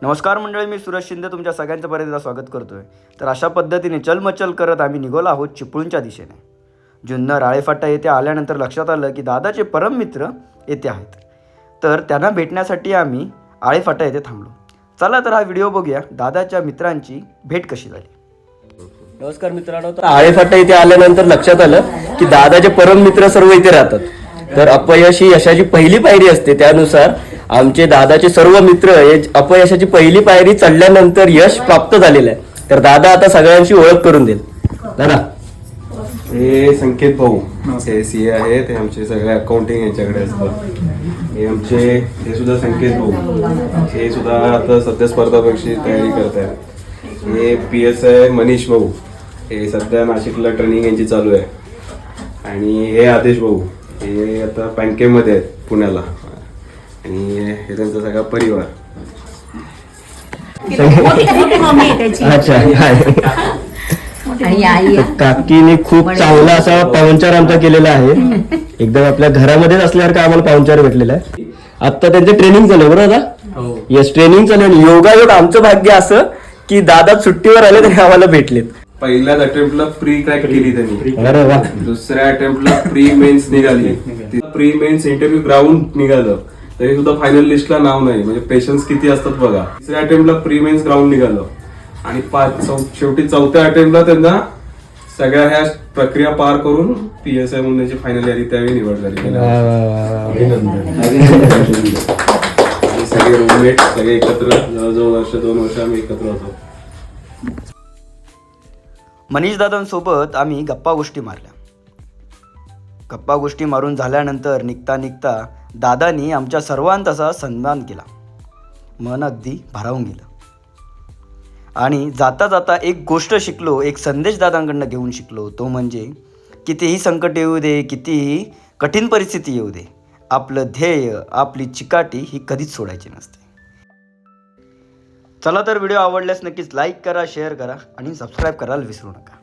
नमस्कार मंडळी, मी सुरेश शिंदे तुमच्या सगळ्यांचं परत स्वागत करतोय. तर अशा पद्धतीने चलमचल करत आम्ही निघालो आहोत चिपळूणच्या दिशेने. जुन्नर आळेफाटा येथे आल्यानंतर लक्षात आलं की दादाचे परम मित्र येथे आहेत. तर त्यांना भेटण्यासाठी आम्ही आळेफाटा येथे थांबलो. चला तर हा व्हिडिओ बघूया, दादाच्या मित्रांची भेट कशी झाली. नमस्कार मित्रांनो, तर आळेफाटा येथे आल्यानंतर लक्षात आलं की दादाचे परम मित्र सर्व इथे राहतात. तर अपयश ही यशाची पहिली पायरी असते, त्यानुसार आमचे दादाचे सर्व मित्र हे अपयशाची पहिली पायरी चढल्यानंतर यश प्राप्त झालेलं आहे. तर दादा आता सगळ्यांची ओळख करून देईल. दादा, हे संकेत भाऊ, हे सीए आहेत, हे आमचे सगळे अकाउंटिंग यांच्याकडे असतात. हे आमचे हे सुद्धा संकेत भाऊ, हे सुद्धा आता सध्या स्पर्धा परीक्षेची तयारी करत आहेत. हे PSI मनीष भाऊ, हे सध्या नाशिकला ट्रेनिंग यांची चालू आहे. आणि हे आदेश भाऊ, हे आता बँकेमध्ये आहेत पुण्याला. आणि हे त्यांचा सगळा परिवार. काकीने खूप चांगला असा पाहुणचार आमचा केलेला आहे. एकदम आपल्या घरामध्येच असल्यासारखं आम्हाला पाहुणचार भेटलेला आहे. आता त्यांचं ट्रेनिंग चालू बरोबर दादा? येस, ट्रेनिंग चालू. आणि योगायोग आमचं भाग्य असं की दादा सुट्टीवर आले तरी आम्हाला भेटलेत. पहिल्याच अटेम्प्टला प्री क्रॅक केली त्यांनी. अरे वा. दुसऱ्या अटेम्प्टला प्री मेन्स निघाली. प्री मेन्स इंटरव्ह्यू ग्राउंड निघालं तरी सुद्धा फायनल लिस्टला नाव नाही. म्हणजे पेशन्स किती असतात बघा. तिसऱ्या अटेम्प्टला प्री मेन्स ग्राउंड निघालं आणि शेवटी चौथ्या अटेम्प्टला त्यांना सगळ्या ह्या प्रक्रिया पार करून PSI म्हणण्याची फायनल यादी त्यावेळी निवड झाली. आणि सगळे रूममेट सगळे एकत्र, जवळजवळ वर्ष 2 वर्ष आम्ही एकत्र होतो. मनीष दादांसोबत आम्ही गप्पा गोष्टी मारल्या. गप्पा गोष्टी मारून झाल्यानंतर निघता दादानी आमच्या सर्वांचा सन्मान केला. मन अगदी भारावून गेलं. आणि जाता एक गोष्ट शिकलो, एक संदेश दादांकडनं घेऊन शिकलो. तो म्हणजे कितीही संकट येऊ दे, कितीही कठीण परिस्थिती येऊ दे, आपलं ध्येय, आपली चिकाटी ही कधीच सोडायची नसते. चला तर व्हिडिओ आवडल्यास नक्कीच लाईक करा, शेअर करा आणि सबस्क्राईब करायला विसरू नका.